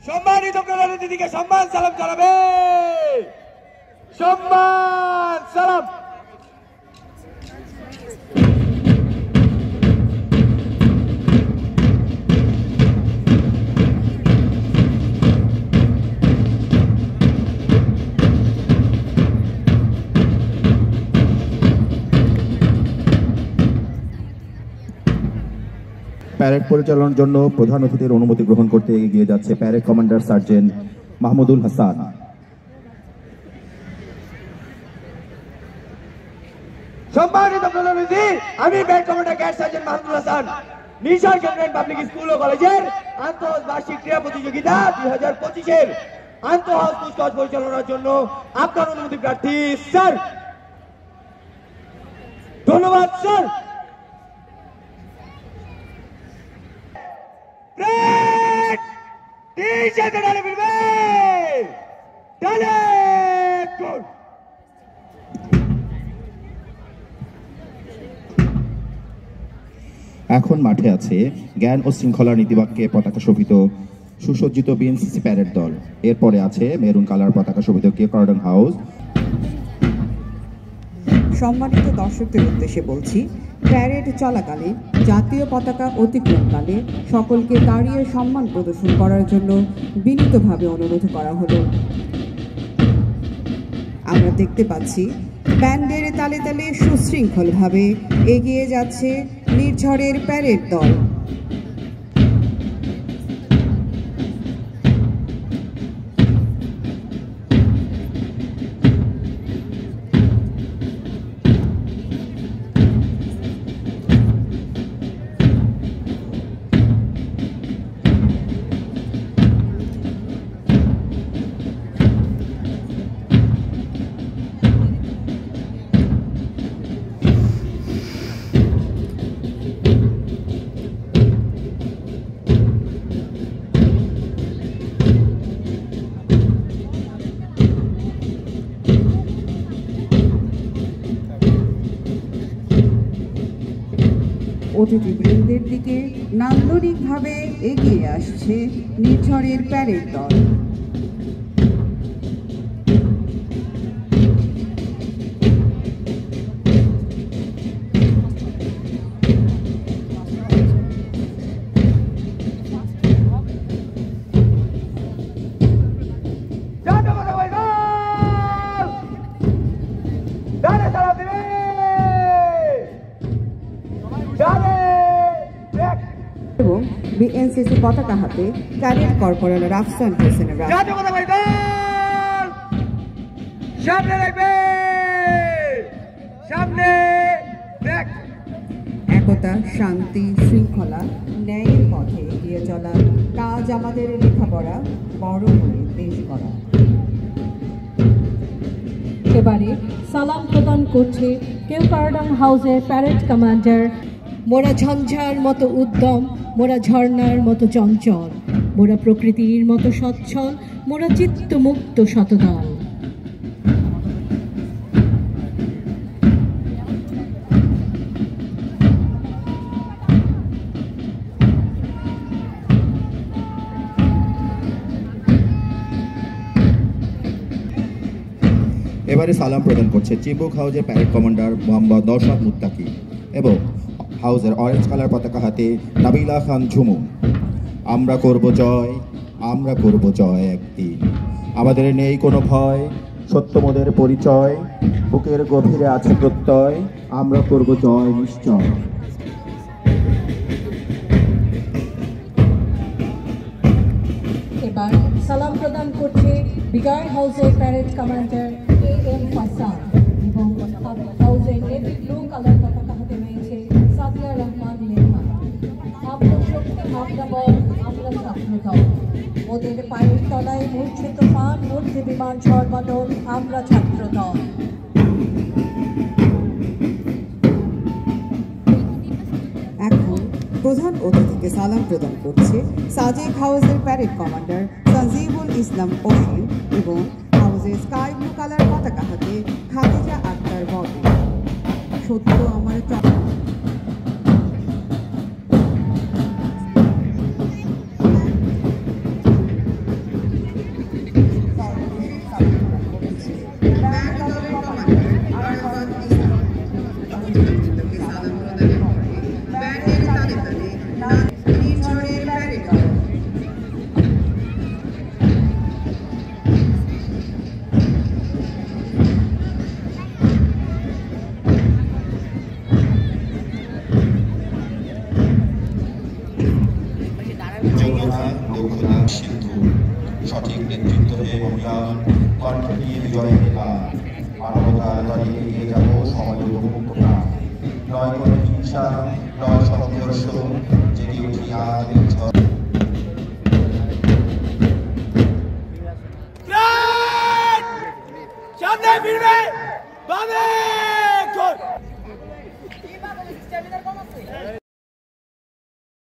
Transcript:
সম্মানিত প্রধান অতিথিকে সম্মান সালাম জানাবে। সম্মান সালাম। প্যারেড পরিচালনার জন্য প্রধান অতিথির অনুমতি গ্রহণ করতে এগিয়ে যাচ্ছে parade commander sergeant Mahmudul Hasan. সম্মানিত প্রধান অতিথি, আমি প্যারেড কমান্ডার গ্যাস সার্জেন্ট মাহমুদুল হাসান নিশার ক্যান্টনমেন্ট পাবলিক স্কুল ও কলেজের আন্তঃবার্ষিক ক্রীড়া প্রতিযোগিতা 2025-এর আন্তঃহাউস কুচকাওয়াজ পরিচালনার জন্য আপনার অনুমতি প্রার্থী স্যার। ধন্যবাদ স্যার। এখন মাঠে আছে জ্ঞান ও শৃঙ্খলার নীতিবাক্যে পতাকা শোভিত সুসজ্জিত বিএনসিসি প্যারেড দল। এরপরে আছে মেরুন কালার পতাকা শোভিত কিউকার্ডন হাউস। সম্মানিত দর্শকদের উদ্দেশ্যে বলছি, প্যারেড চলাকালে জাতীয় পতাকা অতিক্রমকালে সকলকে দাঁড়িয়ে সম্মান প্রদর্শন করার জন্য বিনীতভাবে অনুরোধ করা হলো। আমরা দেখতে পাচ্ছি ব্যান্ডের তালে তালে সুশৃঙ্খলভাবে এগিয়ে যাচ্ছে নির্ঝরের প্যারেড দল। অতিথিবৃন্দের দিকে নান্দনিকভাবে এগিয়ে আসছে নির্ঝরের প্যারেড দল। এবং বিএনসিসি পতাকা হাতে ক্যাডেট কর্পোরাল রাফসান হোসেনের একতা, শান্তি, শৃঙ্খলা, ন্যায়ের পথে এগিয়ে চলা, কাজ আমাদের লেখাপড়া, বড় হয়ে দেশ গড়া। এবারে সালাম প্রদান করছে কিউকার্ডন হাউসের প্যারেড কমান্ডার। মোরা ঝঞ্ঝার মতো উদ্যম, মোরা ঝর্ণার মতো চঞ্চল, মোরা প্রকৃতির মতো সচ্ছল, মোরা চিত্তমুক্ত শতদল। এবারে সালাম প্রদান করছে চিবুক হাউসের প্যারেড কমান্ডার মোহাম্মদ নওশাদ মুত্তাকি এবং হাউসের অরেঞ্জ কালার পতাকা হাতে নাবিলা খান ঝুমু। আমরা করব জয়, আমরা করব জয় একদিন, আমাদের নেই কোনো ভয়, সত্য মোদের পরিচয়, বুকের গভীরে আছে প্রত্যয়, আমরা করব জয় নিশ্চয়। এবার সালাম প্রদান করছে বিগার হাউসের প্যারেড কমান্ডার এম ফাসাদ এবং হাউসের নেভি ব্লু কালার পতাকা হাতে রয়েছে সাদিয়া রহমান লেখা। আমরা শক্তি, আমরা বল, আমরা ছাত্রদল, ওদের পায়ের তলায় মূর্ছে তুফান, মূর্ছে বিমান সর্বদল, আমরা ছাত্রদল। এখন প্রধান অতিথিকে সালাম প্রদান করছে সাজেক হাউসের প্যারেড কমান্ডার সঞ্জীবুল ইসলাম অসীম এবং হাউসের স্কাই ব্লু কালার পতাকা হাতে খাদিজা আক্তার ববি। সত্য আমার প্রতিভা দক্ষতা সিন্ধু সঠিক নেতৃত্ব হে মহিয়ান কণ্ঠে দিয়ে বিজয়ের গান মানবতার দ্বারে এগিয়ে যাব সমাজ মুক্ত প্রাণ নয় কোনো হিংসা নয় সংঘর্ষ জেগে উঠি আজ